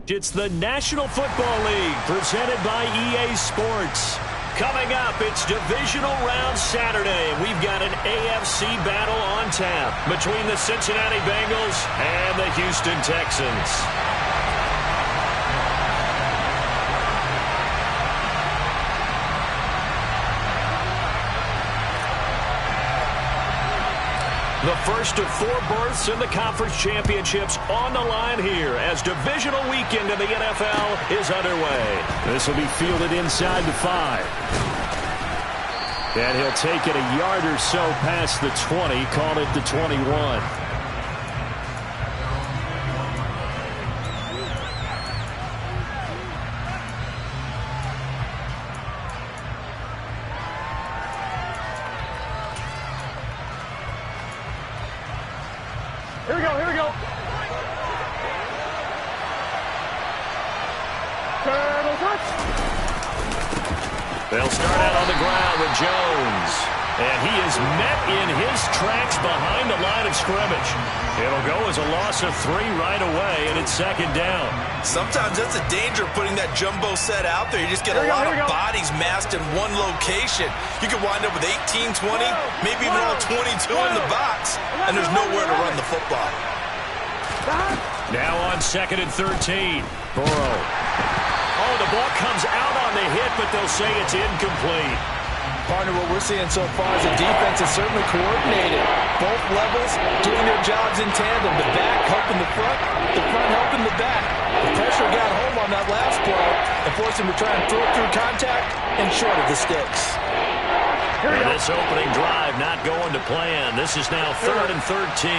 It's the National Football League presented by EA Sports. Coming up, it's Divisional Round Saturday. We've got an AFC battle on tap between the Cincinnati Bengals and the Houston Texans. The first of 4 berths in the conference championships on the line here as divisional weekend in the NFL is underway. This will be fielded inside the 5. And he'll take it a yard or so past the 20, call it the 21. Here we go. Turtle touch. They'll start out on the ground with Jones. And he is met in his tracks behind the line of scrimmage. It'll go as a loss of 3 right away, and it's second down. Sometimes that's the danger of putting that jumbo set out there. You just get a lot of bodies massed in one location. You could wind up with 18, 20, maybe even all 22 in the box, and there's nowhere to run the football. Now on 2nd and 13. Burrow. Oh, the ball comes out on the hit, but they'll say it's incomplete. Partner, what we're seeing so far is the defense is certainly coordinated. Both levels doing their jobs in tandem. The back helping the front helping the back. The pressure got home on that last play and forced him to try and throw it through contact and short of the sticks. And this opening drive not going to plan. This is now 3rd and 13.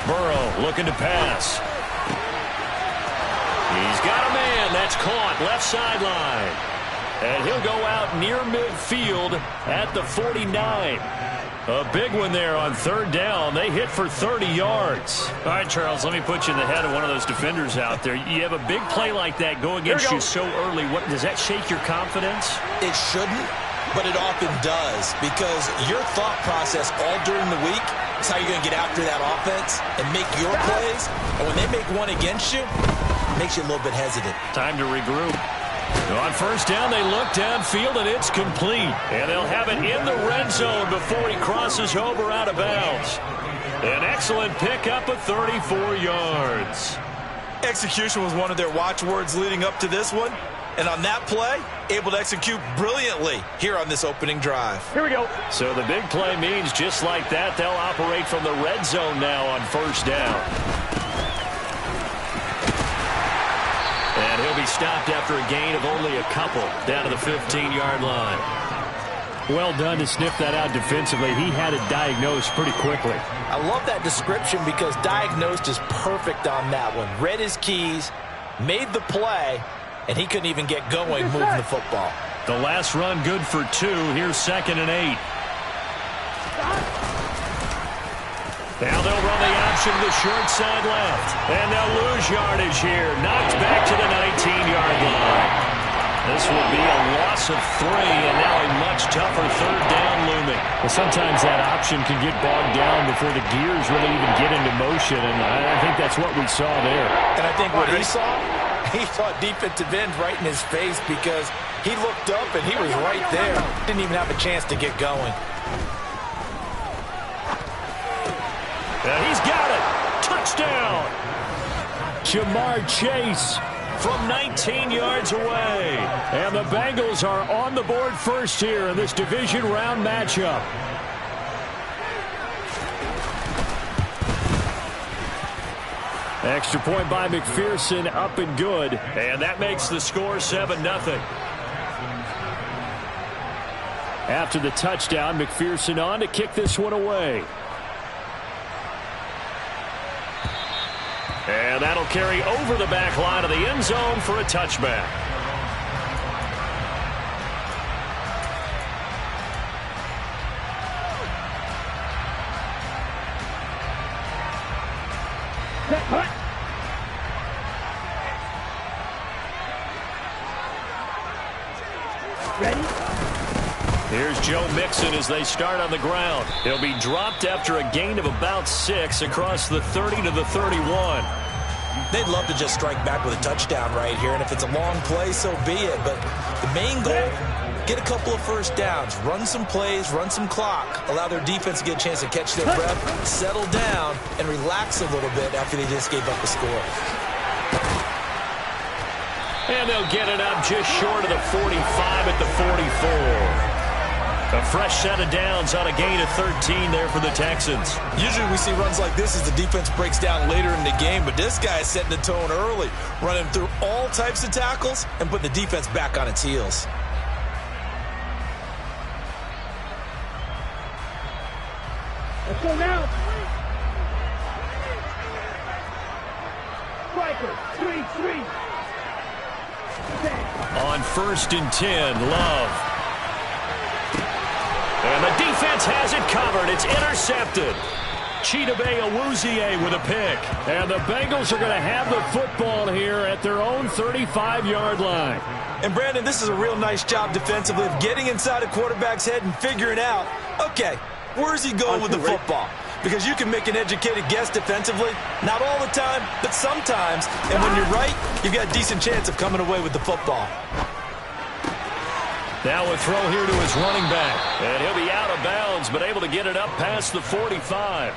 Burrow looking to pass. He's got a man. That's caught left sideline. And he'll go out near midfield at the 49. A big one there on 3rd down. They hit for 30 yards. All right, Charles, let me put you in the head of one of those defenders out there. You have a big play like that go against you so early. What does that shake your confidence? It shouldn't, but it often does, because your thought process all during the week is how you're going to get after that offense and make your plays. And when they make one against you, it makes you a little bit hesitant. Time to regroup. On 1st down, they look downfield, and it's complete. And they'll have it in the red zone before he crosses over out of bounds. An excellent pickup of 34 yards. Execution was one of their watchwords leading up to this one. And on that play, able to execute brilliantly here on this opening drive. Here we go. So the big play means just like that, they'll operate from the red zone now on 1st down. And he'll be stopped after a gain of only a couple down to the 15-yard line. Well done to sniff that out defensively. He had it diagnosed pretty quickly. I love that description because diagnosed is perfect on that one. Read his keys, made the play, and he couldn't even get going moving the football. The last run good for 2. Here's 2nd and 8. Now they'll run the option to the short side left. And they'll lose yardage here. Knocked back to the 19-yard line. This will be a loss of 3, and now a much tougher 3rd down looming. Well, sometimes that option can get bogged down before the gears really even get into motion, and I think that's what we saw there. And I think what he saw defensive end right in his face because he looked up and he was right there. Didn't even have a chance to get going. And he's got it. Touchdown. Jamar Chase from 19 yards away. And the Bengals are on the board first here in this division round matchup. Extra point by McPherson, up and good. And that makes the score 7-0. After the touchdown, McPherson on to kick this one away. And that'll carry over the back line of the end zone for a touchback. Here's Joe Mixon as they start on the ground. He'll be dropped after a gain of about 6 across the 30 to the 31. They'd love to just strike back with a touchdown right here, and if it's a long play, so be it. But the main goal, get a couple of first downs, run some plays, run some clock, allow their defense to get a chance to catch their breath, settle down, and relax a little bit after they just gave up a score. And they'll get it up just short of the 45 at the 44. A fresh set of downs on a gain of 13 there for the Texans. Usually we see runs like this as the defense breaks down later in the game, but this guy is setting the tone early, running through all types of tackles and putting the defense back on its heels. Let's go now. Striker, 3-3. On 1st and 10, Love. And the defense has it covered. It's intercepted. Chidobe Awuzie with a pick. And the Bengals are going to have the football here at their own 35-yard line. And, Brandon, this is a real nice job defensively of getting inside a quarterback's head and figuring out, okay, where's he going with the football? Because you can make an educated guess defensively. Not all the time, but sometimes. And when you're right, you've got a decent chance of coming away with the football. Now a throw here to his running back. And he'll be out of bounds, but able to get it up past the 45.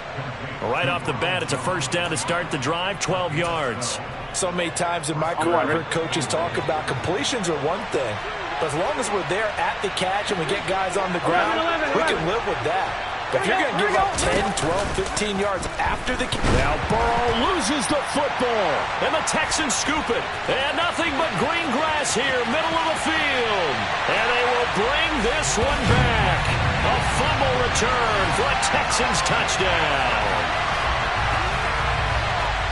Right off the bat, it's a first down to start the drive, 12 yards. So many times in my career, I've heard coaches talk about completions are one thing. But as long as we're there at the catch and we get guys on the ground, we can live with that. But if you're going to give up 10, 12, 15 yards after the catch. Now Burrow loses the football. And the Texans scoop it. And nothing but green grass here, middle of the field. And they will bring this one back. A fumble return for a Texans touchdown.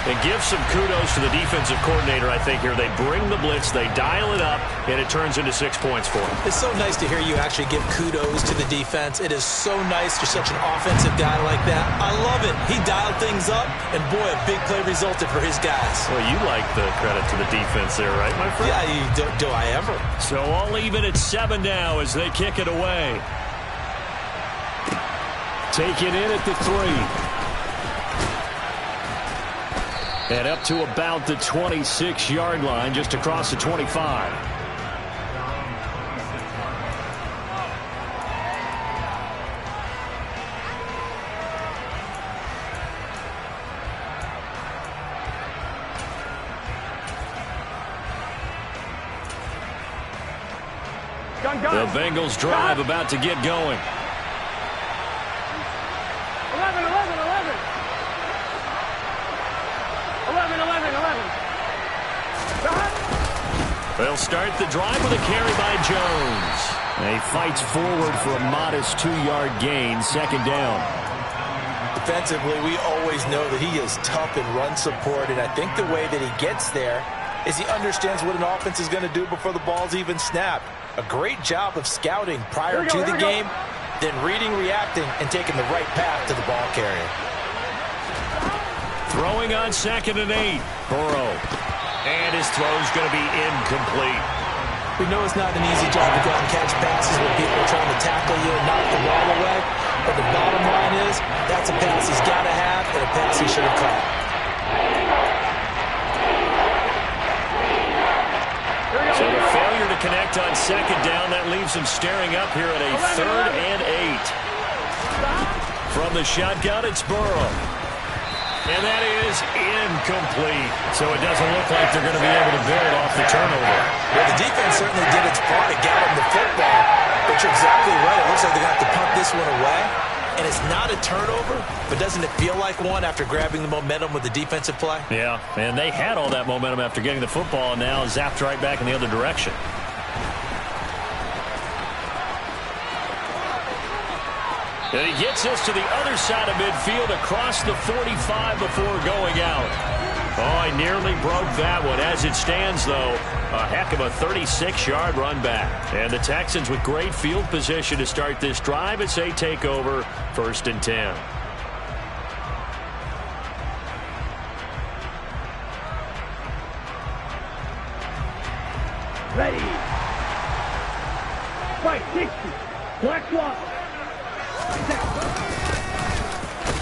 And give some kudos to the defensive coordinator, I think, here. They bring the blitz, they dial it up, and it turns into 6 points for them. It's so nice to hear you actually give kudos to the defense. It is so nice you're such an offensive guy like that. I love it. He dialed things up, and boy, a big play resulted for his guys. Well, you like the credit to the defense there, right, my friend? Yeah, do I ever. So I'll leave it at 7 now as they kick it away. Take it in at the 3. And up to about the 26-yard line, just across the 25. The Bengals drive about to get going. 11. They'll start the drive with a carry by Jones. He fights forward for a modest 2-yard gain, second down. Defensively, we always know that he is tough in run support, and I think the way that he gets there is he understands what an offense is going to do before the ball's even snapped. A great job of scouting prior to the game, then reading, reacting, and taking the right path to the ball carrier. Throwing on 2nd and 8. Burrow. And his throw's going to be incomplete. We know it's not an easy job to go out and catch passes when people are trying to tackle you and knock the ball away. But the bottom line is, that's a pass he's got to have and a pass he should have caught. So the failure to connect on 2nd down, that leaves him staring up here at a 3rd and 8. From the shotgun, it's Burrow. And that is incomplete. So it doesn't look like they're going to be able to build off the turnover. Well, the defense certainly did its part to get him the football. But you're exactly right. It looks like they're going to have to punt this one away. And it's not a turnover, but doesn't it feel like one after grabbing the momentum with the defensive play? Yeah, and they had all that momentum after getting the football, and now zapped right back in the other direction. And he gets us to the other side of midfield across the 45 before going out. Oh, I nearly broke that one. As it stands, though, a heck of a 36-yard run back. And the Texans with great field position to start this drive as they take over 1st and 10. Ready. Fight, 60. Black swap.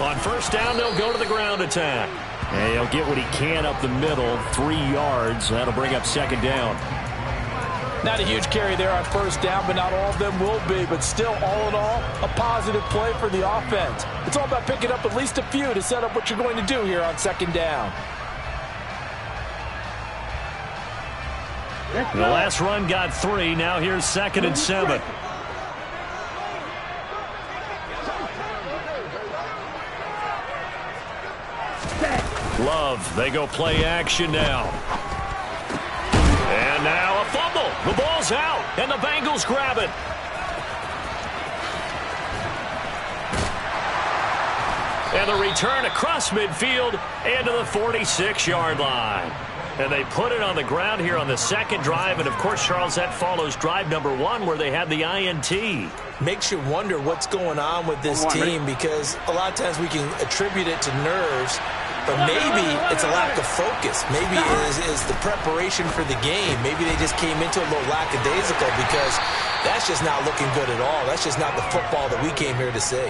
On first down, they'll go to the ground attack. And he'll get what he can up the middle, 3 yards. That'll bring up second down. Not a huge carry there on first down, but not all of them will be. But still, all in all, a positive play for the offense. It's all about picking up at least a few to set up what you're going to do here on second down. The last run got 3. Now here's 2nd and 7. Love, they go play action now. And now a fumble. The ball's out, and the Bengals grab it. And the return across midfield and to the 46-yard line. And they put it on the ground here on the second drive. And, of course, Charles, that follows drive number 1 where they had the INT. Makes you wonder what's going on with this team, because a lot of times we can attribute it to nerves, but maybe it's a lack of focus. Maybe it is the preparation for the game. Maybe they just came into it a little lackadaisical, because that's just not looking good at all. That's just not the football that we came here to see.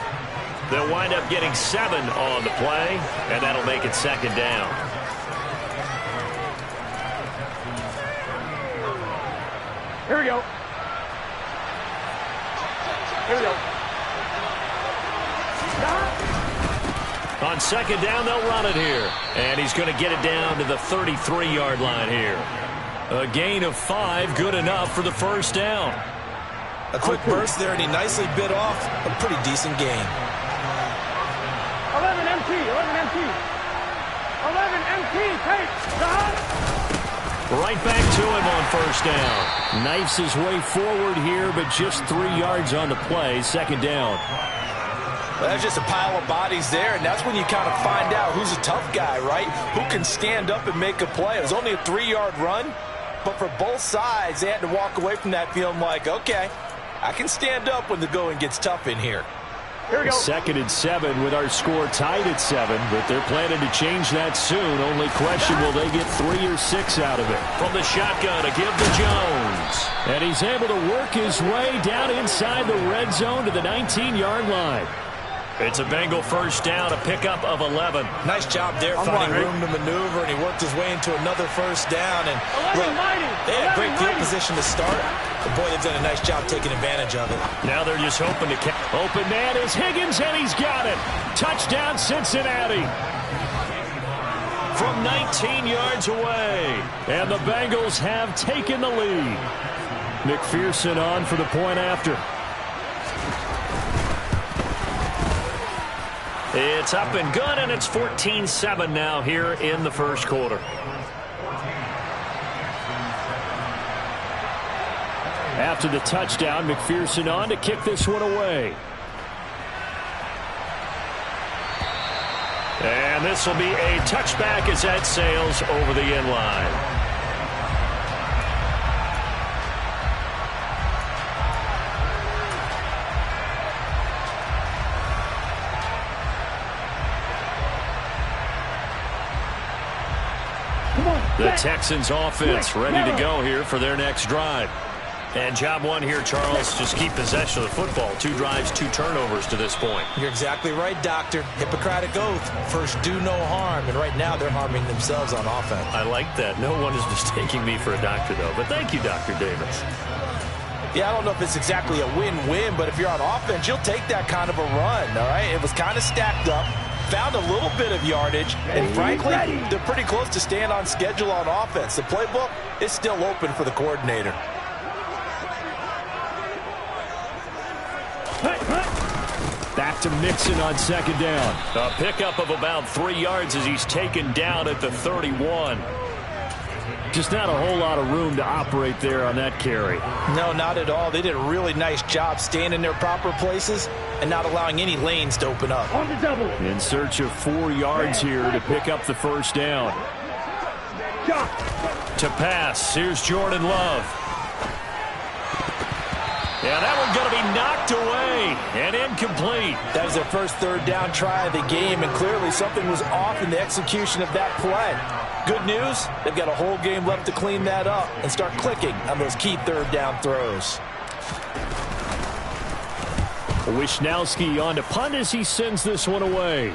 They'll wind up getting 7 on the play, and that'll make it second down. Here we go. Here we go. On second down, they'll run it here. And he's going to get it down to the 33-yard line here. A gain of 5, good enough for the first down. A quick burst there, and he nicely bit off a pretty decent gain. 11 MT, 11 MT. 11 MT, take. Right back to him on first down. Knifes his way forward here, but just 3 yards on the play. Second down. Well, that's just a pile of bodies there, and that's when you kind of find out who's a tough guy, right? Who can stand up and make a play. It was only a 3-yard run, but for both sides, they had to walk away from that feeling like, okay, I can stand up when the going gets tough in here. Here we go. 2nd and 7 with our score tied at 7, but they're planning to change that soon. Only question, will they get 3 or 6 out of it? From the shotgun to give to Jones. And he's able to work his way down inside the red zone to the 19-yard line. It's a Bengal first down, a pickup of 11. Nice job there finding room to maneuver, and he worked his way into another first down. And look, they had a great field position to start. But boy, they've done a nice job taking advantage of it. Now they're just hoping to catch. Open man is Higgins, and he's got it. Touchdown, Cincinnati. From 19 yards away. And the Bengals have taken the lead. McPherson on for the point after. It's up and good, and it's 14-7 now here in the first quarter. After the touchdown, McPherson on to kick this one away. And this will be a touchback as that sails over the end line. The Texans offense ready to go here for their next drive. And job 1 here, Charles, just keep possession of the football. 2 drives, 2 turnovers to this point. You're exactly right, Doctor. Hippocratic oath. First, do no harm. And right now, they're harming themselves on offense. I like that. No one is mistaking me for a doctor, though. But thank you, Dr. Davis. Yeah, I don't know if it's exactly a win-win, but if you're on offense, you'll take that kind of a run, all right? It was kind of stacked up. Found a little bit of yardage, and frankly, they're pretty close to staying on schedule on offense. The playbook is still open for the coordinator. Back to Mixon on second down. A pickup of about 3 yards as he's taken down at the 31. Just not a whole lot of room to operate there on that carry. No, not at all. They did a really nice job staying in their proper places and not allowing any lanes to open up. On the double. In search of 4 yards here to pick up the first down. To pass, here's Jordan Love. Yeah, that one's going to be knocked away and incomplete. That was their first third down try of the game, and clearly something was off in the execution of that play. Good news, they've got a whole game left to clean that up and start clicking on those key third down throws. Wisnowski on to punt as he sends this one away.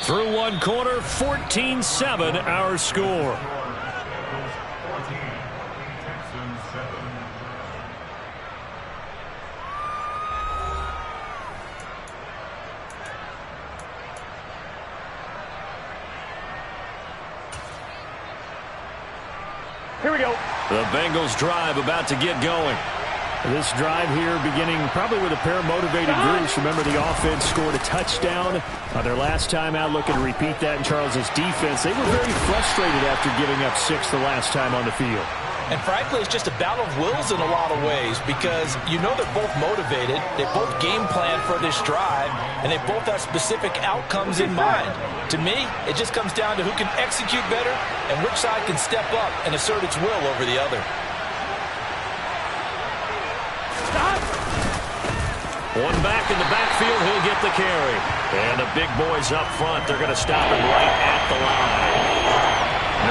Through one quarter, 14-7 our score. Here we go. The Bengals drive about to get going. This drive here beginning probably with a pair of motivated groups. Remember, the offense scored a touchdown on their last time out. Looking to repeat that in Charles's defense. They were very frustrated after giving up 6 the last time on the field. And frankly, it's just a battle of wills in a lot of ways because you know they're both motivated. They both game plan for this drive, and they both have specific outcomes in mind. To me, it just comes down to who can execute better and which side can step up and assert its will over the other. One back in the backfield, he'll get the carry. And the big boys up front, they're going to stop him right at the line.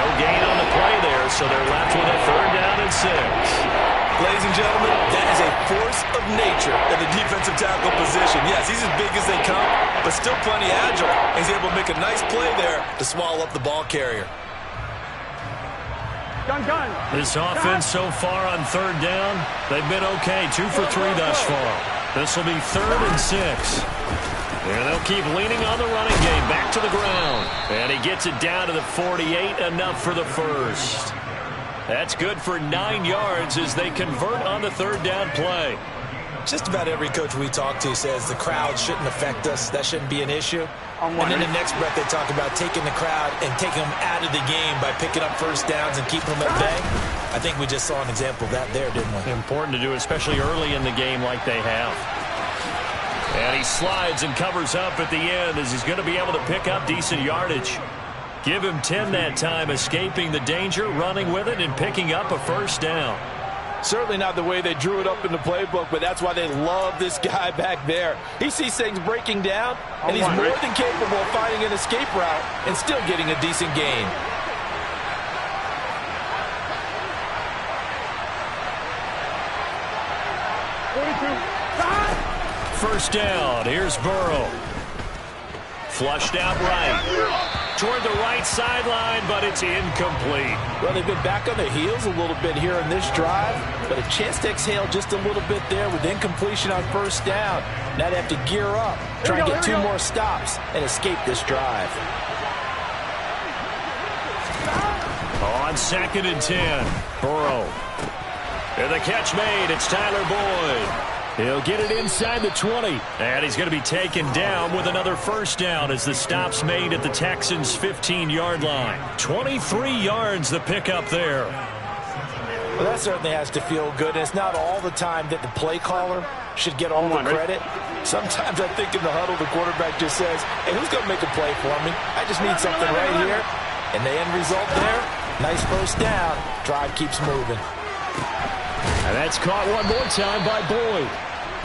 No gain on the play there, so they're left with a 3rd down and 6. Ladies and gentlemen, that is a force of nature in the defensive tackle position. Yes, he's as big as they come, but still plenty agile. He's able to make a nice play there to swallow up the ball carrier. Gun. This offense so far on 3rd down, they've been okay. 2 for 3 thus far. This will be 3rd and 6. And they'll keep leaning on the running game. Back to the ground. And he gets it down to the 48. Enough for the first. That's good for 9 yards as they convert on the 3rd down play. Just about every coach we talk to says the crowd shouldn't affect us. That shouldn't be an issue. And in the next breath, they talk about taking the crowd and taking them out of the game by picking up 1st downs and keeping them at bay. I think we just saw an example of that there, didn't we? Important to do, especially early in the game like they have. And he slides and covers up at the end as he's going to be able to pick up decent yardage. Give him 10 that time, escaping the danger, running with it, and picking up a 1st down. Certainly not the way they drew it up in the playbook, but that's why they love this guy back there. He sees things breaking down, and he's more than capable of finding an escape route and still getting a decent gain. First down. Here's Burrow. Flushed out right. Toward the right sideline, but it's incomplete. Well, they've been back on their heels a little bit here in this drive, but a chance to exhale just a little bit there with incompletion on 1st down. Now they have to gear up, try and get 2 more stops, and escape this drive. On 2nd and 10, Burrow. And the catch made. It's Tyler Boyd. He'll get it inside the 20. And he's going to be taken down with another 1st down as the stop's made at the Texans' 15-yard line. 23 yards the pickup there. Well, that certainly has to feel good. And it's not all the time that the play caller should get all the credit. Sometimes I think in the huddle, the quarterback just says, hey, who's going to make a play for me? I just need something right here. And the end result there, nice 1st down. Drive keeps moving. And that's caught one more time by Boyd.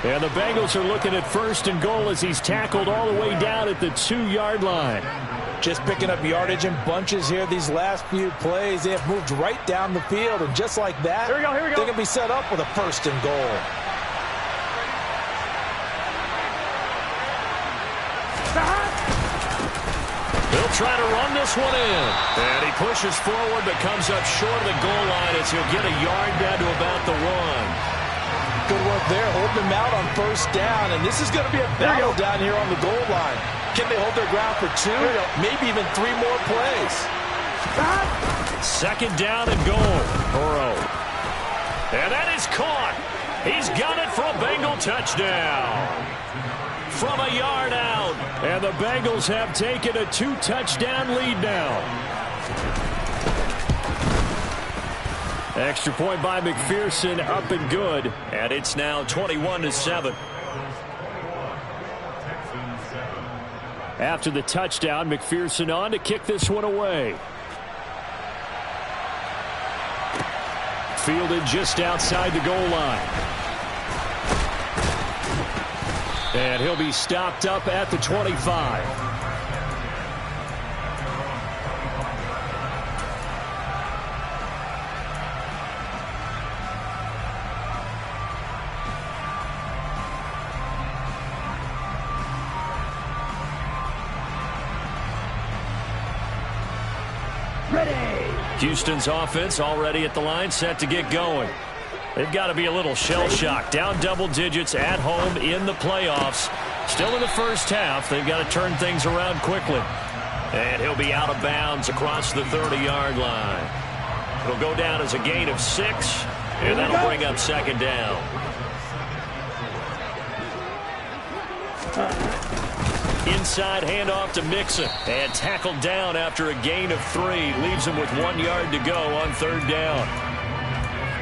And the Bengals are looking at 1st and goal as he's tackled all the way down at the 2-yard line. Just picking up yardage in bunches here these last few plays. They have moved right down the field, and just like that, here we go. They're going to be set up with a 1st and goal. He'll try to run this one in. And he pushes forward but comes up short of the goal line as he'll get a yard down to about the 1. Good work there, holding them out on 1st down. And this is going to be a battle down here on the goal line. Can they hold their ground for 2, maybe even 3 more plays? 2nd down and goal. Burrow. And that is caught. He's got it for a Bengal touchdown. From a yard out. And the Bengals have taken a 2-touchdown lead now. Extra point by McPherson, up and good. And it's now 21-7. After the touchdown, McPherson on to kick this one away. Fielded just outside the goal line. And he'll be stopped up at the 25. Houston's offense already at the line, set to get going. They've got to be a little shell-shocked. Down double digits at home in the playoffs. Still in the first half. They've got to turn things around quickly. And he'll be out of bounds across the 30-yard line. It'll go down as a gain of 6, and that'll bring up second down. Inside handoff to Mixon. And tackled down after a gain of 3. Leaves him with 1 yard to go on third down.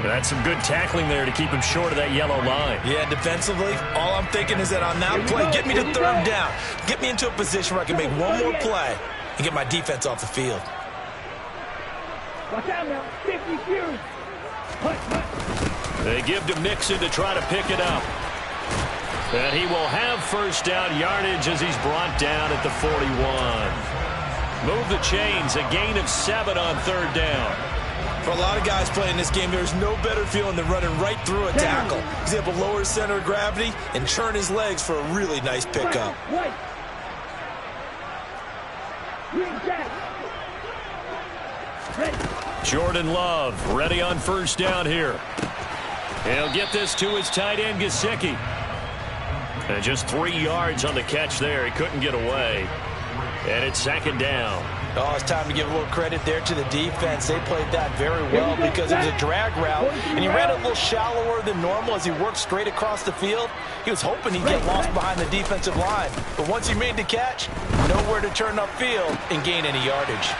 That's some good tackling there to keep him short of that yellow line. Yeah, defensively, all I'm thinking is that on that play, get me to third down. Get me into a position where I can make one more play and get my defense off the field. Watch out now. 50 few. They give to Mixon to try to pick it up. And he will have first down yardage as he's brought down at the 41. Move the chains, a gain of 7 on third down. For a lot of guys playing this game, there's no better feeling than running right through a tackle. He's able to lower his center of gravity and churn his legs for a really nice pickup. Jordan Love ready on first down here. He'll get this to his tight end, Gesicki. And just 3 yards on the catch there. He couldn't get away. And it's second down. Oh, it's time to give a little credit there to the defense. They played that very well because it was a drag route, and he ran a little shallower than normal as he worked straight across the field. He was hoping he'd get lost behind the defensive line. But once he made the catch, nowhere to turn upfield and gain any yardage.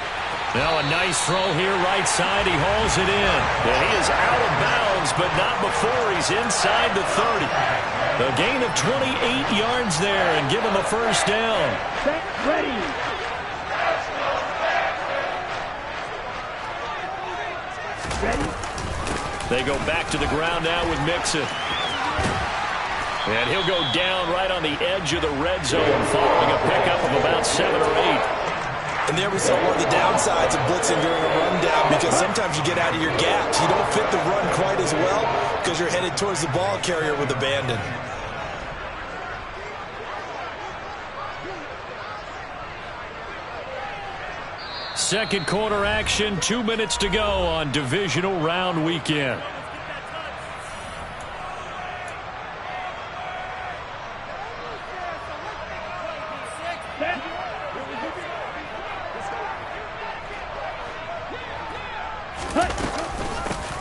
Now a nice throw here right side. He hauls it in. And he is out of bounds, but not before he's inside the 30. A gain of 28 yards there and give him a first down. Ready. They go back to the ground now with Mixon. And he'll go down right on the edge of the red zone following a pickup of about 7 or 8. And there we saw one of the downsides of blitzing during a rundown, because sometimes you get out of your gaps. You don't fit the run quite as well because you're headed towards the ball carrier with abandon. Second quarter action, 2 minutes to go on divisional round weekend.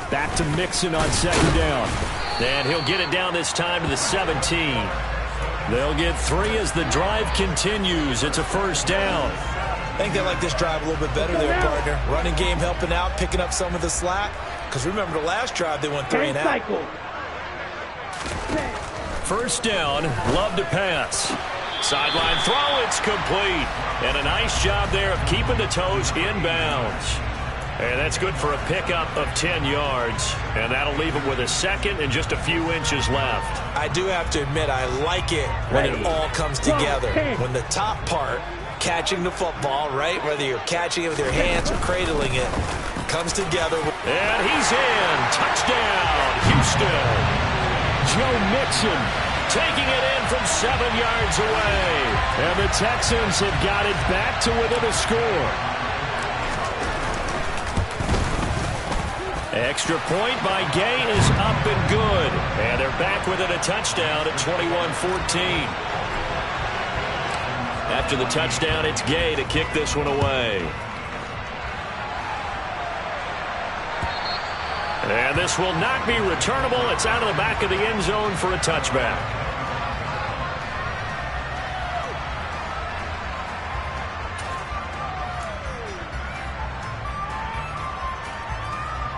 Back to Mixon on second down. And he'll get it down this time to the 17. They'll get 3 as the drive continues. It's a first down. I think they like this drive a little bit better there, partner. Running game helping out, picking up some of the slack. Because remember, the last drive they went 3 and out. First down, Love to pass. Sideline throw, it's complete. And a nice job there of keeping the toes inbounds. And that's good for a pickup of 10 yards. And that'll leave him with a second and just a few inches left. I do have to admit, I like it when it all comes together. When the top part, catching the football, right, whether you're catching it with your hands or cradling it, comes together. And he's in. Touchdown, Houston. Joe Mixon taking it in from 7 yards away. And the Texans have got it back to within a score. Extra point by Gay is up and good. And they're back within a touchdown at 21-14. After the touchdown, it's Gay to kick this one away. And this will not be returnable. It's out of the back of the end zone for a touchback.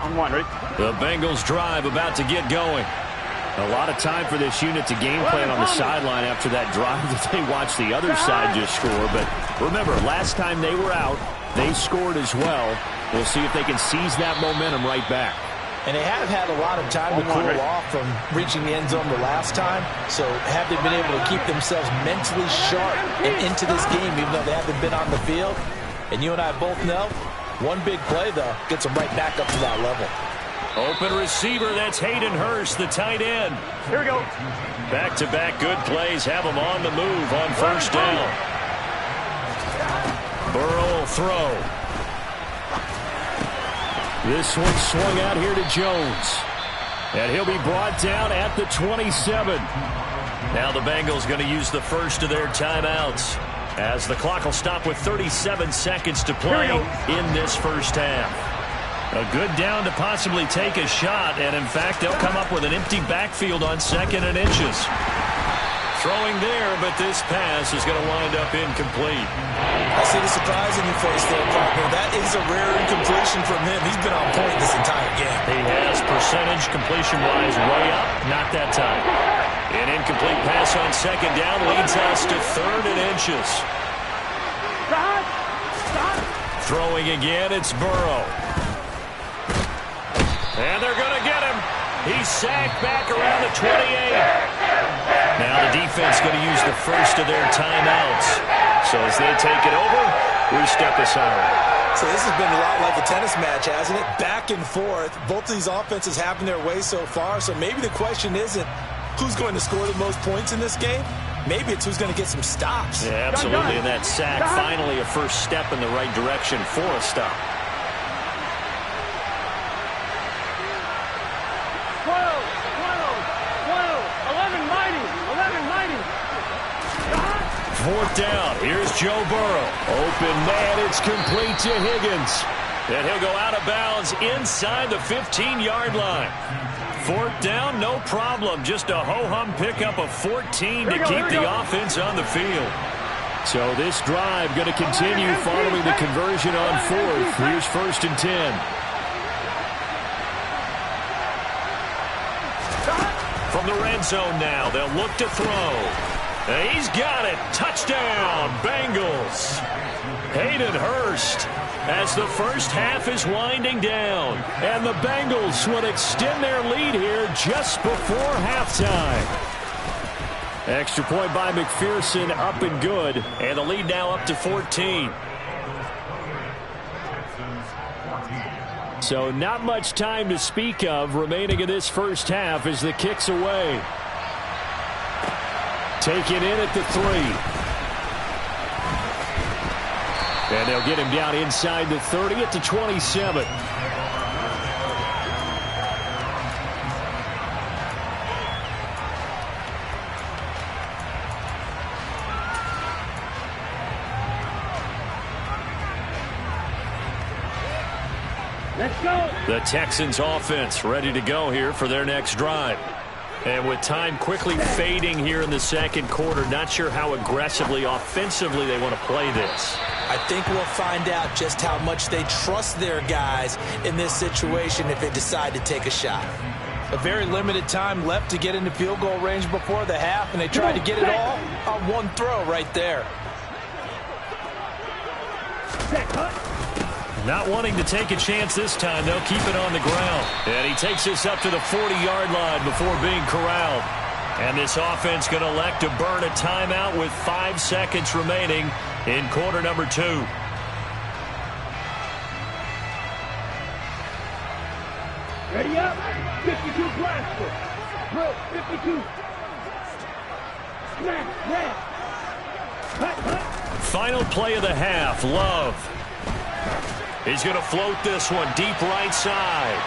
On one, right? The Bengals drive about to get going. A lot of time for this unit to game plan on the sideline after that drive that they watched the other side just score. But remember, last time they were out, they scored as well. We'll see if they can seize that momentum right back. And they have had a lot of time to cool off from reaching the end zone the last time. So have they been able to keep themselves mentally sharp and into this game, even though they haven't been on the field? And you and I both know, one big play, though, gets them right back up to that level. Open receiver, that's Hayden Hurst, the tight end. Here we go. Back-to-back good plays have them on the move on first down. Burrow will throw. This one swung out here to Jones. And he'll be brought down at the 27. Now the Bengals going to use the first of their timeouts, as the clock will stop with 37 seconds to play in this first half. A good down to possibly take a shot, and in fact, they'll come up with an empty backfield on 2nd and inches. Throwing there, but this pass is going to wind up incomplete. I see the surprise in your face there, partner. That is a rare incompletion from him. He's been on point this entire game. He has percentage completion-wise way up, not that time. An incomplete pass on 2nd down leads us to 3rd and inches. Throwing again, it's Burrow. And they're going to get him. He's sacked back around the 28. Now the defense going to use the first of their timeouts. So as they take it over, we step aside. So this has been a lot like a tennis match, hasn't it? Back and forth. Both of these offenses having their way so far. So maybe the question isn't who's going to score the most points in this game. Maybe it's who's going to get some stops. Yeah, absolutely. And that sack, finally a first step in the right direction for a stop. 4th down. Here's Joe Burrow. Open man. It's complete to Higgins. And he'll go out of bounds inside the 15-yard line. 4th down, no problem. Just a ho-hum pickup of 14 to keep the offense on the field. So this drive going to continue following the conversion on 4th. Here's 1st and 10. From the red zone now, they'll look to throw. And he's got it. Touchdown, Bengals. Hayden Hurst as the first half is winding down. And the Bengals will extend their lead here just before halftime. Extra point by McPherson, up and good. And the lead now up to 14. So not much time to speak of remaining in this first half as the kick's away. Taken in at the 3. And they'll get him down inside the 30 at the 27. Let's go. The Texans offense ready to go here for their next drive. And with time quickly fading here in the second quarter, not sure how aggressively, offensively they want to play this. I think we'll find out just how much they trust their guys in this situation if they decide to take a shot. A very limited time left to get into field goal range before the half, and they tried to get it all on one throw right there. Not wanting to take a chance this time, they'll keep it on the ground. And he takes this up to the 40-yard line before being corralled. And this offense going to elect to burn a timeout with 5 seconds remaining in quarter number 2. Ready up. 52 blaster. Drill 52. Snap, red. Final play of the half, Love. He's going to float this one deep right side.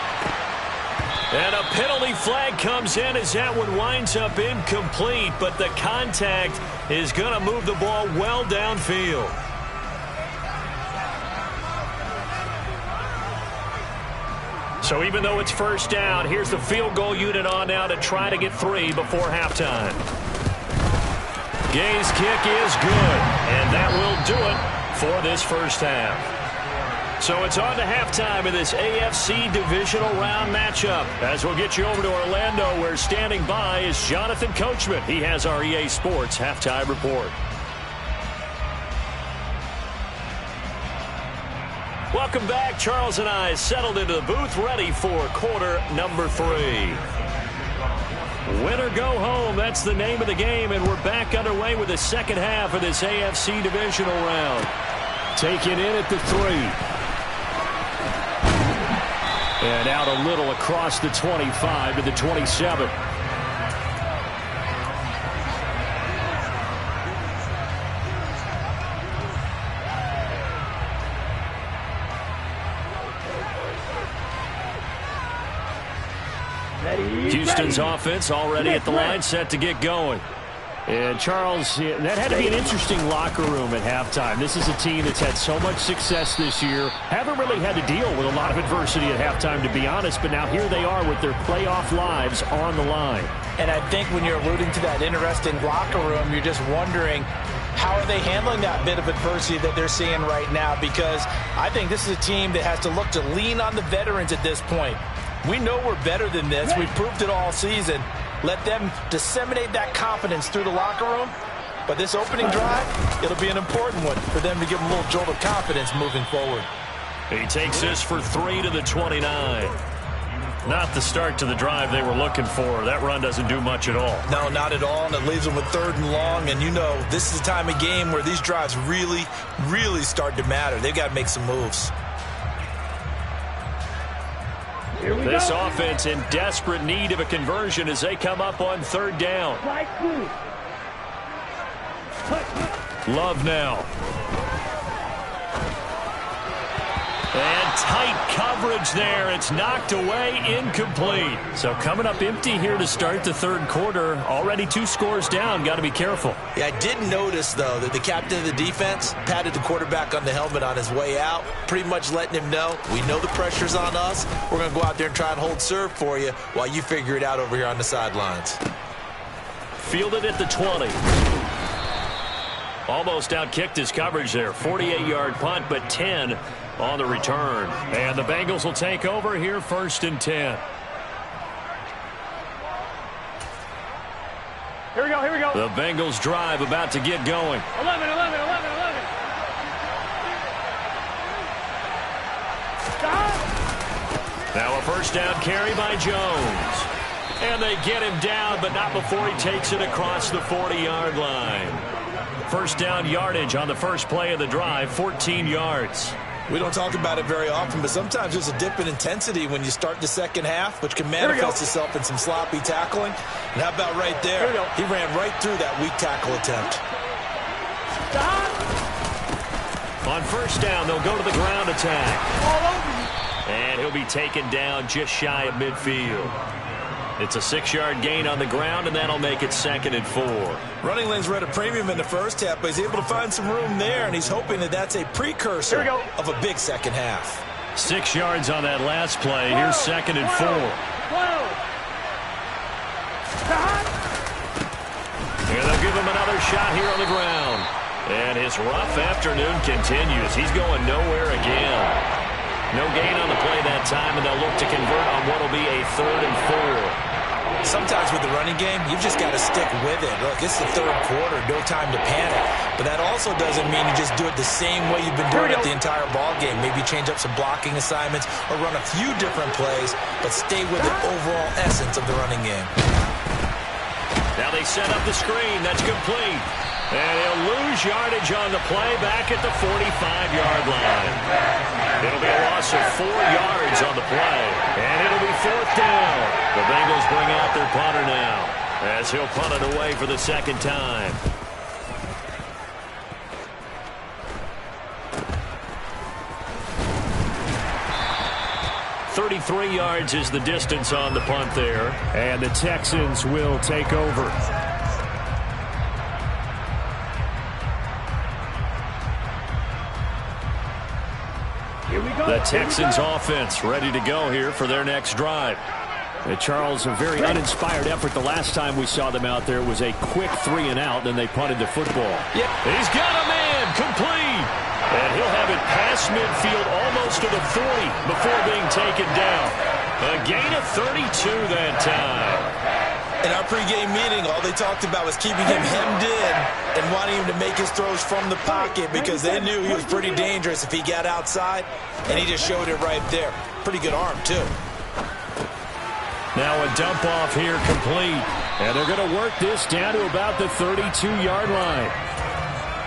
And a penalty flag comes in as that one winds up incomplete, but the contact is going to move the ball well downfield. So even though it's first down, here's the field goal unit on now to try to get 3 before halftime. Gay's kick is good, and that will do it for this first half. So it's on to halftime of this AFC divisional round matchup. As we'll get you over to Orlando, where standing by is Jonathan Coachman. He has our EA Sports halftime report. Welcome back. Charles and I settled into the booth, ready for quarter number 3. Win or go home, that's the name of the game, and we're back underway with the second half of this AFC divisional round. Taken in at the 3. And out a little across the 25 to the 27. Houston's offense already at the line, set to get going. And Charles, that had to be an interesting locker room at halftime. This is a team that's had so much success this year. Haven't really had to deal with a lot of adversity at halftime, to be honest. But now here they are with their playoff lives on the line. And I think when you're alluding to that interesting locker room, you're just wondering, how are they handling that bit of adversity that they're seeing right now? Because I think this is a team that has to look to lean on the veterans at this point. We know we're better than this. We've proved it all season. Let them disseminate that confidence through the locker room. But this opening drive, it'll be an important one for them to give them a little jolt of confidence moving forward. He takes this for 3 to the 29. Not the start to the drive they were looking for. That run doesn't do much at all. No, not at all, and it leaves them with 3rd and long. And you know, this is the time of game where these drives really, really start to matter. They've got to make some moves. This offense in desperate need of a conversion as they come up on 3rd down. Love now. And tight coverage there. It's knocked away, incomplete. So coming up empty here to start the 3rd quarter. Already 2 scores down. Got to be careful. Yeah, I did notice, though, that the captain of the defense patted the quarterback on the helmet on his way out, pretty much letting him know, we know the pressure's on us. We're going to go out there and try and hold serve for you while you figure it out over here on the sidelines. Fielded at the 20. Almost outkicked his coverage there. 48-yard punt, but 10 on the return. And the Bengals will take over here, 1st and 10. Here we go, here we go. The Bengals drive about to get going. 11. Stop. Now a 1st down carry by Jones. And they get him down, but not before he takes it across the 40-yard line. 1st down yardage on the first play of the drive, 14 yards. We don't talk about it very often, but sometimes there's a dip in intensity when you start the second half, which can manifest itself in some sloppy tackling. And how about right there? He ran right through that weak tackle attempt. Stop. On 1st down, they'll go to the ground attack. And he'll be taken down just shy of midfield. It's a 6-yard gain on the ground, and that'll make it 2nd and 4. Running lanes were at a premium in the first half, but he's able to find some room there, and he's hoping that that's a precursor of a big second half. 6 yards on that last play. Here's 2nd and 4. Here they'll give him another shot here on the ground. And his rough afternoon continues. He's going nowhere again. No gain on the play that time, and they'll look to convert on what will be a 3rd and 4. Sometimes with the running game, you've just got to stick with it. Look, it's the 3rd quarter, no time to panic. But that also doesn't mean you just do it the same way you've been doing it the entire ball game. Maybe change up some blocking assignments or run a few different plays, but stay with the overall essence of the running game. Now they set up the screen. That's complete. And he'll lose yardage on the play back at the 45-yard line. It'll be a loss of 4 yards on the play. And it'll be 4th down. The Bengals bring out their punter now as he'll punt it away for the 2nd time. .33 yards is the distance on the punt there. And the Texans will take over. The Texans offense ready to go here for their next drive. Charles, a very uninspired effort. The last time we saw them out there was a quick 3 and out, then they punted the football. Yep. He's got a man, complete. And he'll have it past midfield almost to the 40 before being taken down. A gain of 32 that time. In our pregame meeting, all they talked about was keeping him hemmed in and wanting him to make his throws from the pocket because they knew he was pretty dangerous if he got outside, and he just showed it right there. Pretty good arm, too. Now a dump off here complete. And they're going to work this down to about the 32-yard line.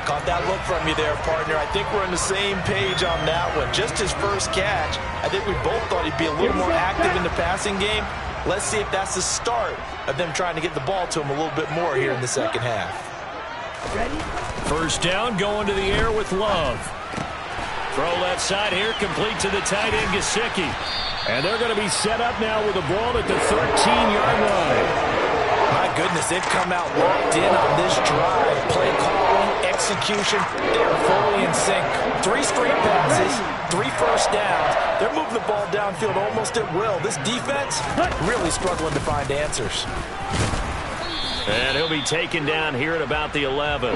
Caught that look from you there, partner. I think we're on the same page on that one. Just his first catch. I think we both thought he'd be a little more active in the passing game. Let's see if that's the start of them trying to get the ball to him a little bit more here in the second half. First down, going to the air with Love. Throw left side here, complete to the tight end, Gesicki. And they're going to be set up now with the ball at the 13-yard line. My goodness, they've come out locked in on this drive. Play calling, execution, they're fully in sync. 3 straight passes, 3 first downs. They're moving the ball downfield almost at will. This defense really struggling to find answers. And he'll be taken down here at about the 11.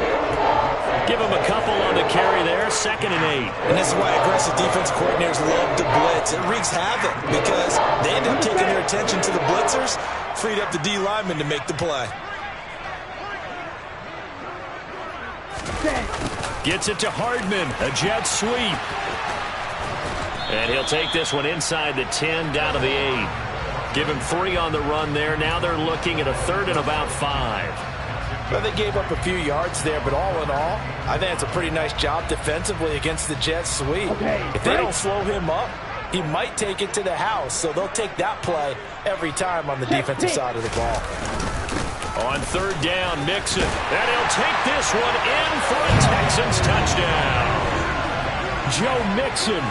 Give him a couple on the carry there, 2nd and 8. And this is why aggressive defense coordinators love to blitz. It wreaks havoc because they end up taking their attention to the blitzers, freed up the D lineman to make the play. Gets it to Hardman, a jet sweep. And he'll take this one inside the 10, down to the 8. Give him 3 on the run there. Now they're looking at a 3rd and about 5. Well, they gave up a few yards there, but all in all, I think it's a pretty nice job defensively against the jet sweep. If they don't slow him up, he might take it to the house, so they'll take that play every time on the defensive side of the ball. On 3rd down, Mixon. And he'll take this one in for a Texans touchdown. Joe Mixon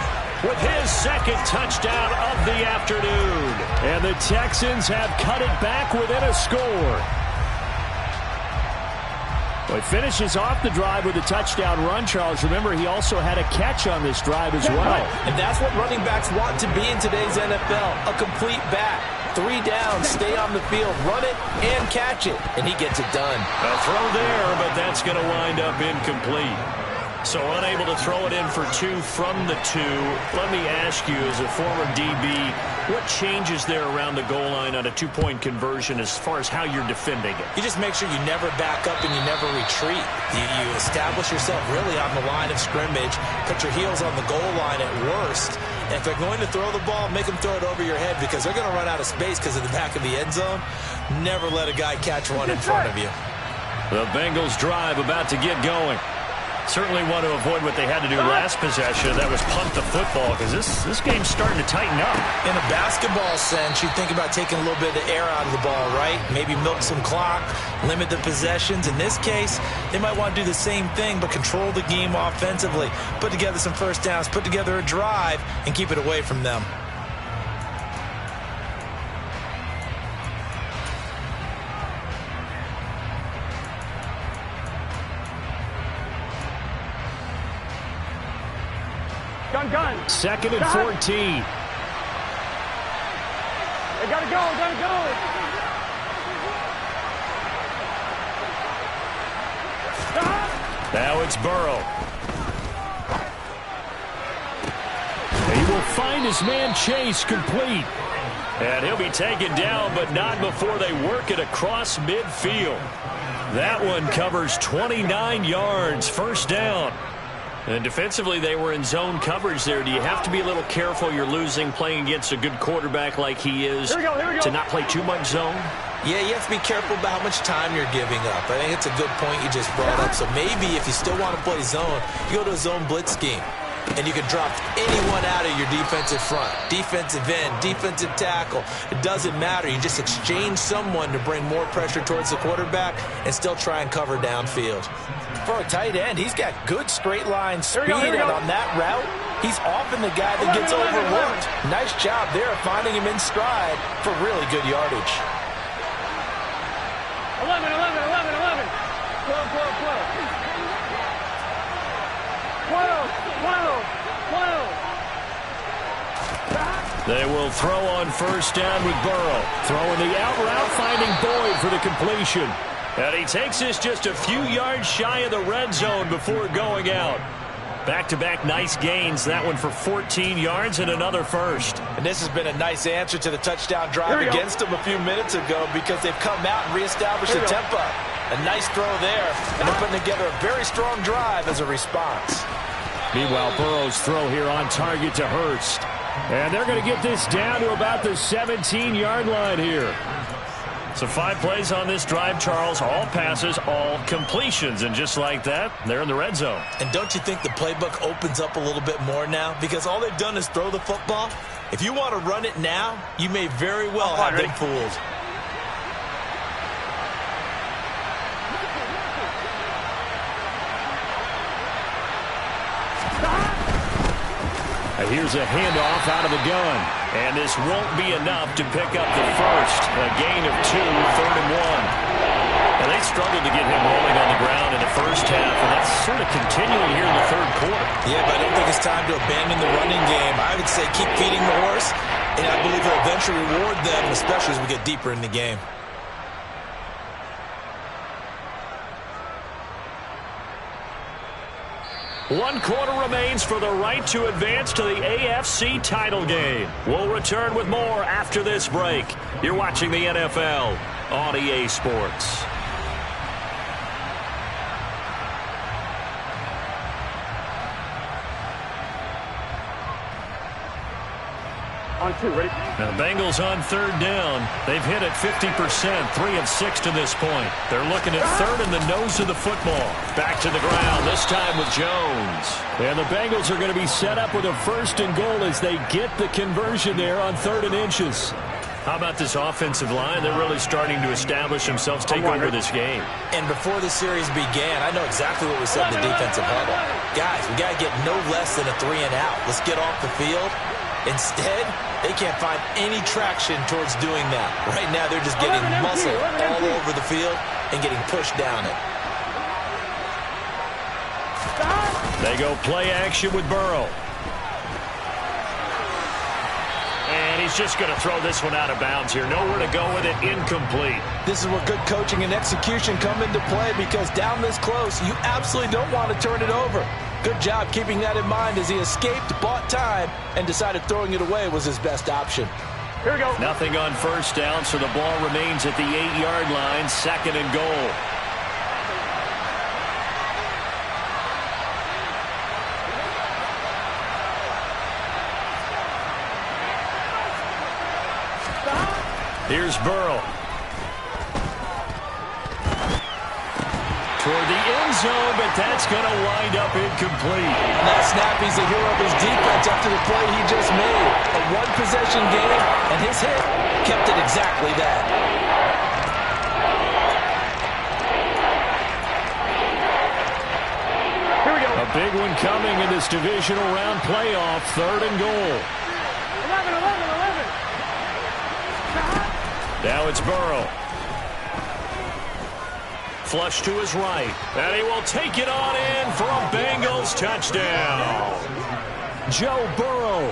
with his 2nd touchdown of the afternoon. And the Texans have cut it back within a score. Well, he finishes off the drive with a touchdown run, Charles. Remember, he also had a catch on this drive as well. And that's what running backs want to be in today's NFL, a complete back. 3 downs, stay on the field, run it, and catch it. And he gets it done. A throw there, but that's going to wind up incomplete. So unable to throw it in for 2 from the 2. Let me ask you, as a former DB, what changes there around the goal line on a 2-point conversion as far as how you're defending it? You just make sure you never back up and you never retreat. You establish yourself really on the line of scrimmage, put your heels on the goal line at worst. And if they're going to throw the ball, make them throw it over your head because they're going to run out of space because of the back of the end zone. Never let a guy catch one in front of you. The Bengals drive about to get going. Certainly want to avoid what they had to do last possession. That was punt the football because this game's starting to tighten up. In a basketball sense, you think about taking a little bit of the air out of the ball, right? Maybe milk some clock, limit the possessions. In this case, they might want to do the same thing but control the game offensively. Put together some first downs, put together a drive, and keep it away from them. Gun. 2nd and 14. They gotta go. Now it's Burrow. He will find his man Chase complete. And he'll be taken down, but not before they work it across midfield. That one covers 29 yards, 1st down. And defensively, they were in zone coverage there. Do you have to be a little careful? You're losing playing against a good quarterback like he is Here we go. to not play too much zone? Yeah, you have to be careful about how much time you're giving up. I think it's a good point you just brought up. So maybe if you still want to play zone, you go to a zone blitz scheme. And you can drop anyone out of your defensive front. Defensive end, defensive tackle. It doesn't matter. You just exchange someone to bring more pressure towards the quarterback and still try and cover downfield. For a tight end, he's got good straight line speed, and on that route, he's often the guy that gets overlooked. Nice job there of finding him in stride for really good yardage. 11. 12. 12. They will throw on 1st down with Burrow. Throwing the out route, finding Boyd for the completion. And he takes this just a few yards shy of the red zone before going out. Back-to-back nice gains. That one for 14 yards and another 1st. And this has been a nice answer to the touchdown drive against them a few minutes ago because they've come out and reestablished the tempo. A nice throw there, and they're putting together a very strong drive as a response. Meanwhile, Burrow's throw here on target to Hurst. And they're going to get this down to about the 17-yard line here. So 5 plays on this drive, Charles. All passes, all completions. And just like that, they're in the red zone. And don't you think the playbook opens up a little bit more now? Because all they've done is throw the football. If you want to run it now, you may very well have them fooled. Here's a handoff out of the gun. And this won't be enough to pick up the first. A gain of 2, 3rd and 1. And they struggled to get him rolling on the ground in the first half, and that's sort of continuing here in the third quarter. Yeah, but I don't think it's time to abandon the running game. I would say keep feeding the horse, and I believe he'll eventually reward them, especially as we get deeper in the game. One quarter remains for the right to advance to the AFC title game. We'll return with more after this break. You're watching the NFL on EA Sports. On 2, ready? Now the Bengals on 3rd down. They've hit it 50%, 3 of 6 to this point. They're looking at 3rd in the nose of the football. Back to the ground, this time with Jones. And the Bengals are going to be set up with a 1st and goal as they get the conversion there on 3rd and inches. How about this offensive line? They're really starting to establish themselves, take over this game. And before the series began, I know exactly what we said in the defensive huddle. Guys, we got to get no less than a 3 and out. Let's get off the field. Instead, they can't find any traction towards doing that. Right now, they're just getting muscle all over the field and getting pushed down it. They go play action with Burrow. And he's just going to throw this one out of bounds here. Nowhere to go with it, incomplete. This is where good coaching and execution come into play, because down this close, you absolutely don't want to turn it over. Good job keeping that in mind as he escaped, bought time, and decided throwing it away was his best option. Here we go. Nothing on 1st down, so the ball remains at the 8-yard line, 2nd and goal. Here's Burrow. Toward the end zone, but that's going to wind up incomplete. And that snap, he's the hero of his defense after the play he just made. A one-possession game, and his hit kept it exactly that. Here we go. A big one coming in this divisional round playoff, 3rd and goal. 11. Now it's Burrow. Flush to his right. And he will take it on in for a Bengals touchdown. Joe Burrow,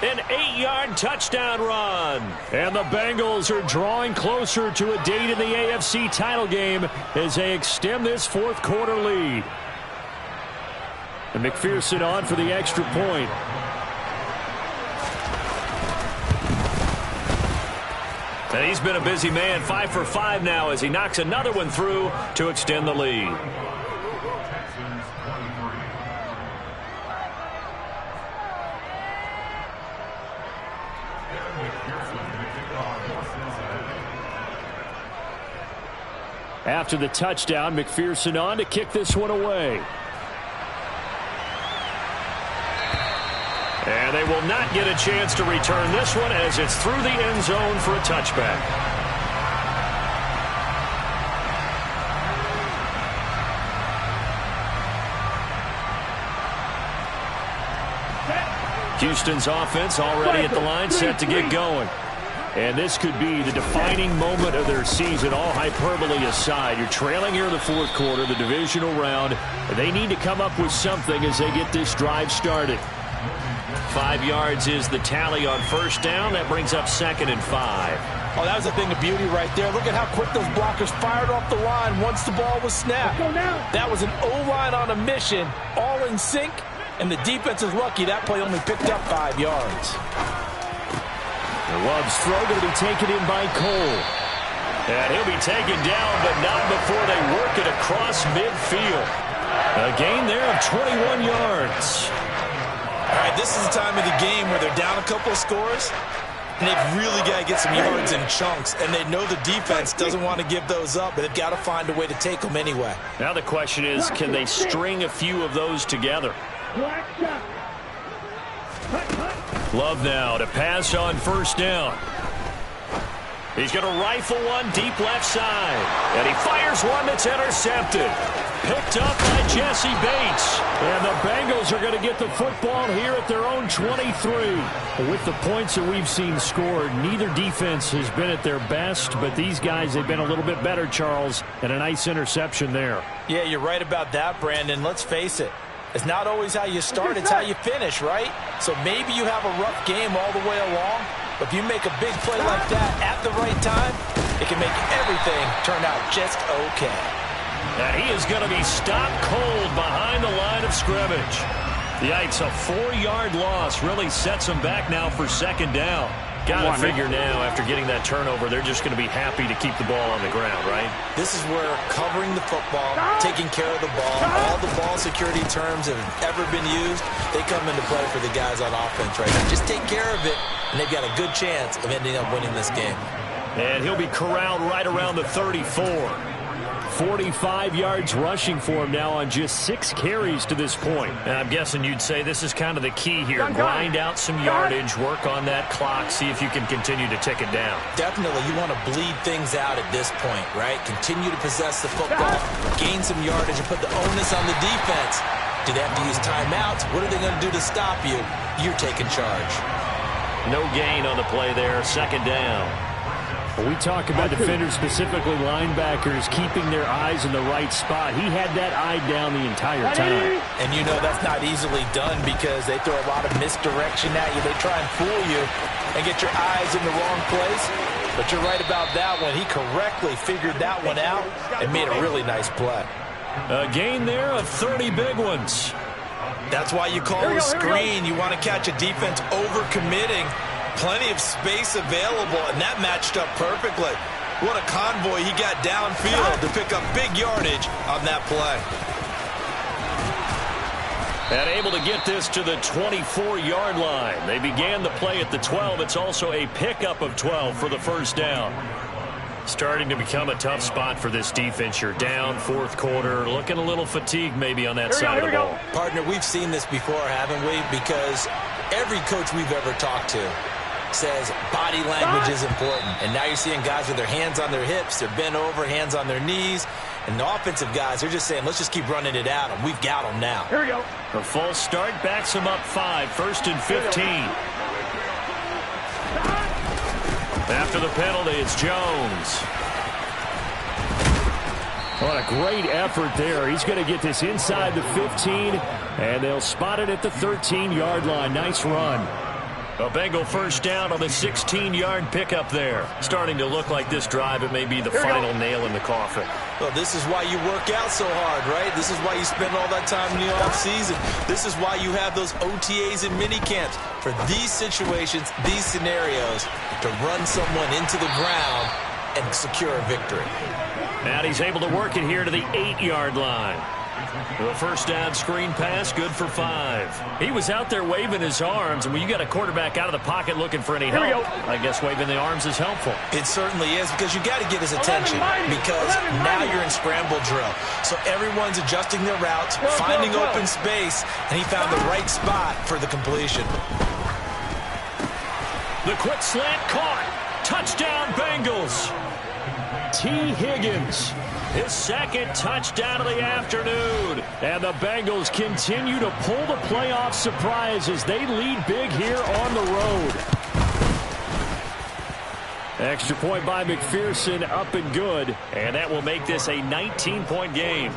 an 8-yard touchdown run. And the Bengals are drawing closer to a date in the AFC title game as they extend this 4th quarter lead. And McPherson on for the extra point. And he's been a busy man, 5 for 5 now as he knocks another one through to extend the lead. After the touchdown, McPherson on to kick this one away. And they will not get a chance to return this one as it's through the end zone for a touchback. Houston's offense already at the line, set to get going. And this could be the defining moment of their season, all hyperbole aside. You're trailing here in the 4th quarter, the divisional round, and they need to come up with something as they get this drive started. 5 yards is the tally on 1st down. That brings up 2nd and 5. Oh, that was a thing of beauty right there. Look at how quick those blockers fired off the line once the ball was snapped. That was an O-line on a mission, all in sync, and the defense is lucky that play only picked up 5 yards. The Love's throw going to be taken in by Cole. And he'll be taken down, but not before they work it across midfield. A gain there of 21 yards. All right, this is the time of the game where they're down a couple of scores, and they've really got to get some yards in chunks, and they know the defense doesn't want to give those up, but they've got to find a way to take them anyway. Now the question is, can they string a few of those together? Love now to pass on 1st down. He's going to rifle one deep left side, and he fires one that's intercepted. picked up by Jesse Bates. And the Bengals are going to get the football here at their own 23. With the points that we've seen scored, neither defense has been at their best, but these guys, they've been a little bit better, Charles, and a nice interception there. Yeah, you're right about that, Brandon. Let's face it. It's not always how you start, it's how you finish, right? So maybe you have a rough game all the way along, but if you make a big play like that at the right time, it can make everything turn out just okay. And he is going to be stopped cold behind the line of scrimmage. Yikes, a 4-yard loss really sets them back now for second down. Got to figure now, after getting that turnover, they're just going to be happy to keep the ball on the ground, right? This is where covering the football, taking care of the ball, all the ball security terms that have ever been used, they come into play for the guys on offense right now. Just take care of it, and they've got a good chance of ending up winning this game. And he'll be corralled right around the 34. 45 yards rushing for him now on just 6 carries to this point. And I'm guessing you'd say this is kind of the key here. Grind out some yardage, work on that clock, see if you can continue to tick it down. Definitely, you want to bleed things out at this point, right? Continue to possess the football, gain some yardage, and put the onus on the defense. Do they have to use timeouts? What are they going to do to stop you? You're taking charge. No gain on the play there, second down. When we talk about defenders, specifically linebackers, keeping their eyes in the right spot, he had that eye down the entire time. And you know that's not easily done because they throw a lot of misdirection at you. They try and fool you and get your eyes in the wrong place. But you're right about that one. He correctly figured that one out and made a really nice play. A gain there of 30 big ones. That's why you call a screen. You want to catch a defense over-committing. Plenty of space available, and that matched up perfectly. What a convoy he got downfield to pick up big yardage on that play. And able to get this to the 24-yard line. They began the play at the 12. It's also a pickup of 12 for the first down. Starting to become a tough spot for this defense. You're down, fourth quarter, looking a little fatigued maybe on that side of the ball. Partner, we've seen this before, haven't we? Because every coach we've ever talked to says body language is important. And now you're seeing guys with their hands on their hips, they're bent over, hands on their knees. And the offensive guys, they're just saying, let's just keep running it at them. We've got them now. Here we go. A false start backs them up 5, first and 15. After the penalty, it's Jones. What a great effort there. He's going to get this inside the 15, and they'll spot it at the 13-yard line. Nice run. A Bengal first down on the 16-yard pickup there. Starting to look like this drive, it may be the final nail in the coffin. Well, this is why you work out so hard, right? This is why you spend all that time in the offseason. This is why you have those OTAs and minicamps. For these situations, these scenarios, to run someone into the ground and secure a victory. And he's able to work it here to the 8-yard line. The first down screen pass, good for 5. He was out there waving his arms, and when you got a quarterback out of the pocket looking for any help, I guess waving the arms is helpful. It certainly is, because you got to get his attention, because now you're in scramble drill. So everyone's adjusting their routes, finding open space, and he found the right spot for the completion. The quick slant caught. Touchdown, Bengals. T. Higgins, his second touchdown of the afternoon. And the Bengals continue to pull the playoff surprise as they lead big here on the road. Extra point by McPherson, up and good. And that will make this a 19-point game.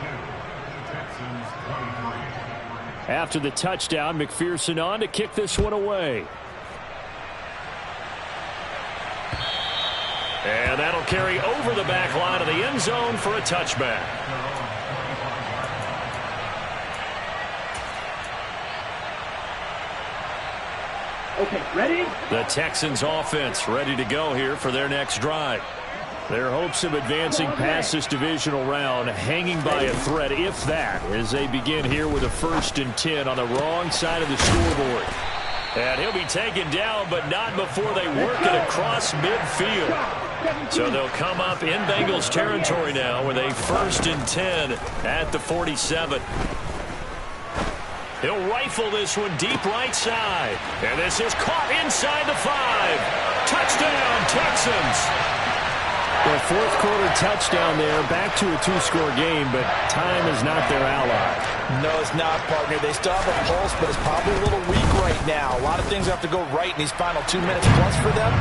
After the touchdown, McPherson on to kick this one away. And that'll carry over the back line of the end zone for a touchback. Okay, ready? The Texans offense ready to go here for their next drive. Their hopes of advancing past this divisional round hanging by a thread, if that, as they begin here with a 1st and 10 on the wrong side of the scoreboard. And he'll be taken down, but not before they work it across midfield. So they'll come up in Bengals territory now with a 1st and 10 at the 47. He'll rifle this one deep right side. And this is caught inside the 5. Touchdown, Texans. Well, fourth quarter touchdown there, back to a two-score game, but time is not their ally. No, it's not, partner. They still have a pulse, but it's probably a little weak right now. A lot of things have to go right in these final 2 minutes plus for them.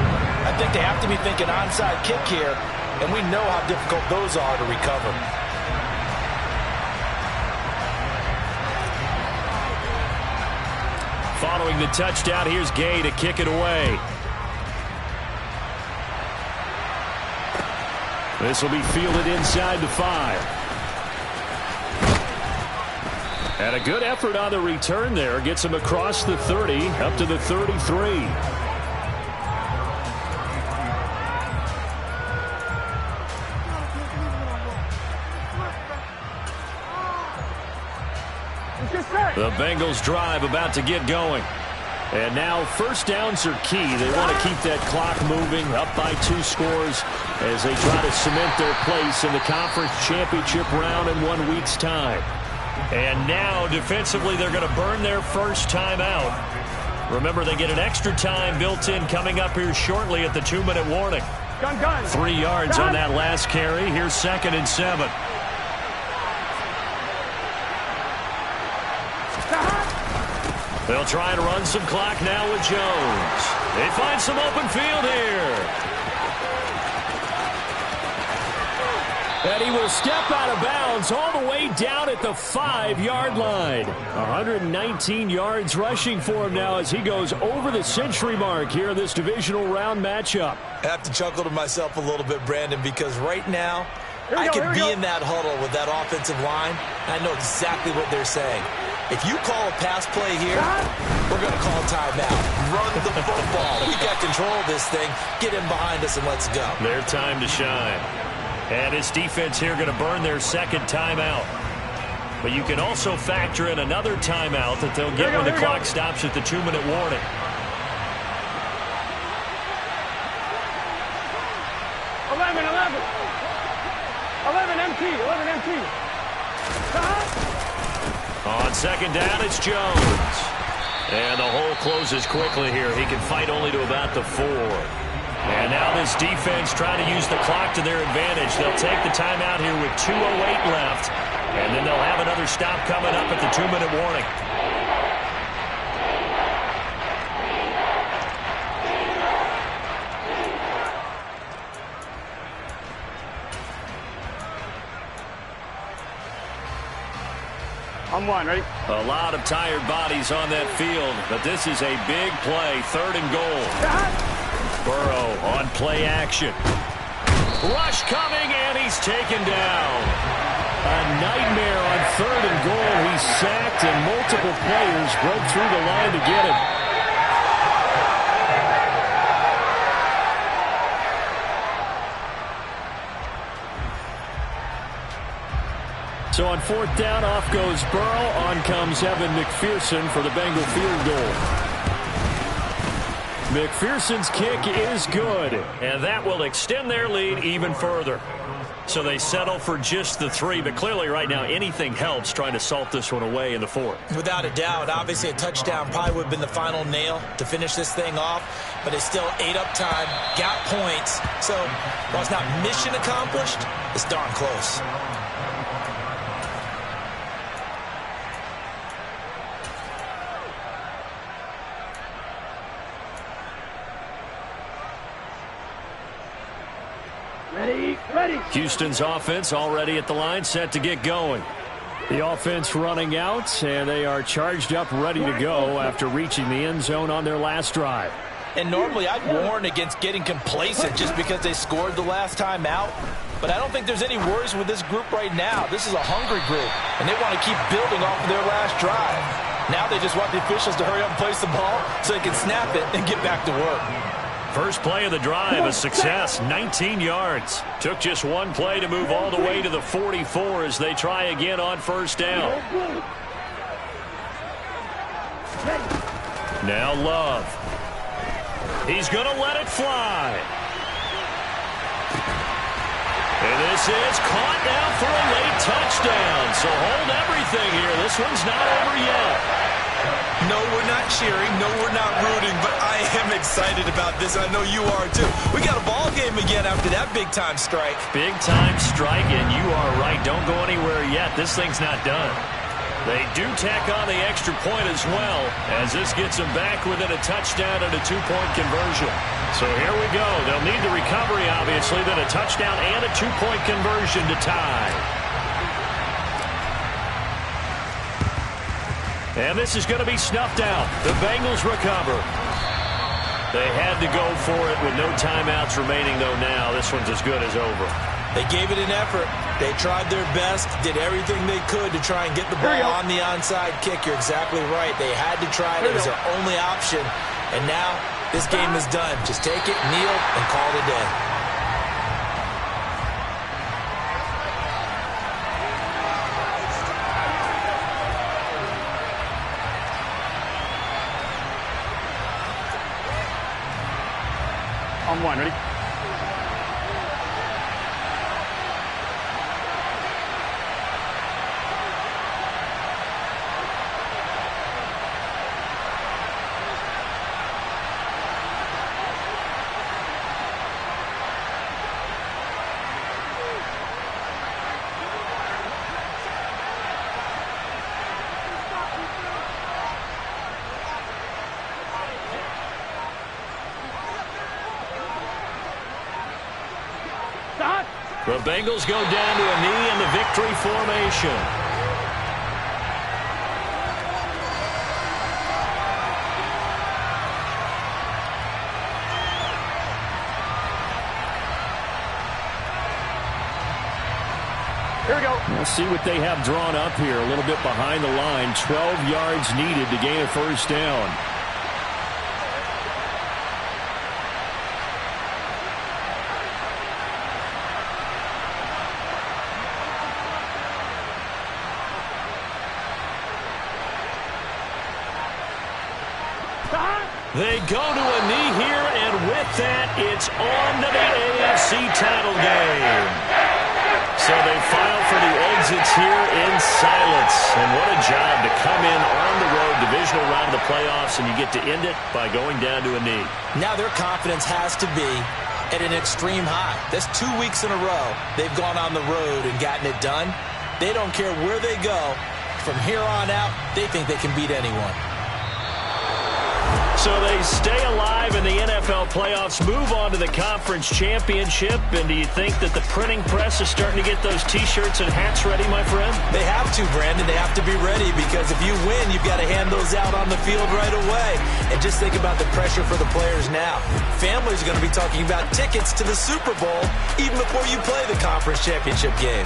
I think they have to be thinking onside kick here, and we know how difficult those are to recover. Following the touchdown, here's Gay to kick it away. This will be fielded inside the 5. And a good effort on the return there. Gets him across the 30, up to the 33. The Bengals drive about to get going. And now first downs are key. They want to keep that clock moving, up by 2 scores as they try to cement their place in the conference championship round in 1 week's time. And now defensively they're going to burn their first timeout. Remember, they get an extra time built in coming up here shortly at the 2-minute warning. 3 yards on that last carry. Here's 2nd and 7. They'll try and run some clock now with Jones. They find some open field here. And he will step out of bounds all the way down at the 5-yard line. 119 yards rushing for him now as he goes over the century mark here in this divisional round matchup. I have to chuckle to myself a little bit, Brandon, because right now I could be in that huddle with that offensive line, and I know exactly what they're saying. If you call a pass play here, we're going to call timeout. Run the football. We got control of this thing. Get in behind us and let's go. Their time to shine. And his defense here going to burn their second timeout. But you can also factor in another timeout that they'll get when the clock stops at the 2-minute warning. Eleven empty. On second down, it's Jones. And the hole closes quickly here. He can fight only to about the 4. And now this defense trying to use the clock to their advantage. They'll take the timeout here with 2:08 left. And then they'll have another stop coming up at the 2-minute warning. On 1, ready? A lot of tired bodies on that field, but this is a big play, 3rd and goal. Burrow on play action. Rush coming, and he's taken down. A nightmare on 3rd and goal. He's sacked, and multiple players broke through the line to get him. So on 4th down, off goes Burrow. On comes Evan McPherson for the Bengal field goal. McPherson's kick is good, and that will extend their lead even further. So they settle for just the 3, but clearly right now anything helps trying to salt this one away in the 4th. Without a doubt, obviously a touchdown probably would have been the final nail to finish this thing off, but it's still 8 up time, got points. So while it's not mission accomplished, it's darn close. Ready. Houston's offense already at the line, set to get going. The offense running out, and they are charged up, ready to go after reaching the end zone on their last drive. And normally I'd warn against getting complacent just because they scored the last time out. But I don't think there's any worries with this group right now. This is a hungry group, and they want to keep building off of their last drive. Now they just want the officials to hurry up and place the ball so they can snap it and get back to work. First play of the drive, a success, 19 yards. Took just one play to move all the way to the 44 as they try again on first down. Now Love. He's going to let it fly. And this is caught now for a late touchdown. So hold everything here. This one's not over yet. No, we're not cheering. No, we're not rooting. But I am excited about this. I know you are, too. We got a ball game again after that big-time strike. Big-time strike, and you are right. Don't go anywhere yet. This thing's not done. They do tack on the extra point as well, as this gets them back within a touchdown and a two-point conversion. So here we go. They'll need the recovery, obviously, then a touchdown and a two-point conversion to tie. And this is going to be snuffed out. The Bengals recover. They had to go for it with no timeouts remaining, though, now. This one's as good as over. They gave it an effort. They tried their best, did everything they could to try and get the ball on the onside kick. You're exactly right. They had to try it. It was their only option. And now this game is done. Just take it, kneel, and call it a day. On one, ready? The Bengals go down to a knee in the victory formation. Here we go. Let's see what they have drawn up here. A little bit behind the line. 12 yards needed to gain a first down. They go to a knee here, and with that, it's on to the AFC title game. So they file for the exits here in silence. And what a job to come in on the road, divisional round of the playoffs, and you get to end it by going down to a knee. Now their confidence has to be at an extreme high. That's 2 weeks in a row they've gone on the road and gotten it done. They don't care where they go. From here on out, they think they can beat anyone. So they stay alive in the NFL playoffs, move on to the conference championship. And do you think that the printing press is starting to get those T-shirts and hats ready, my friend? They have to, Brandon. They have to be ready because if you win, you've got to hand those out on the field right away. And just think about the pressure for the players now. Families are going to be talking about tickets to the Super Bowl even before you play the conference championship game.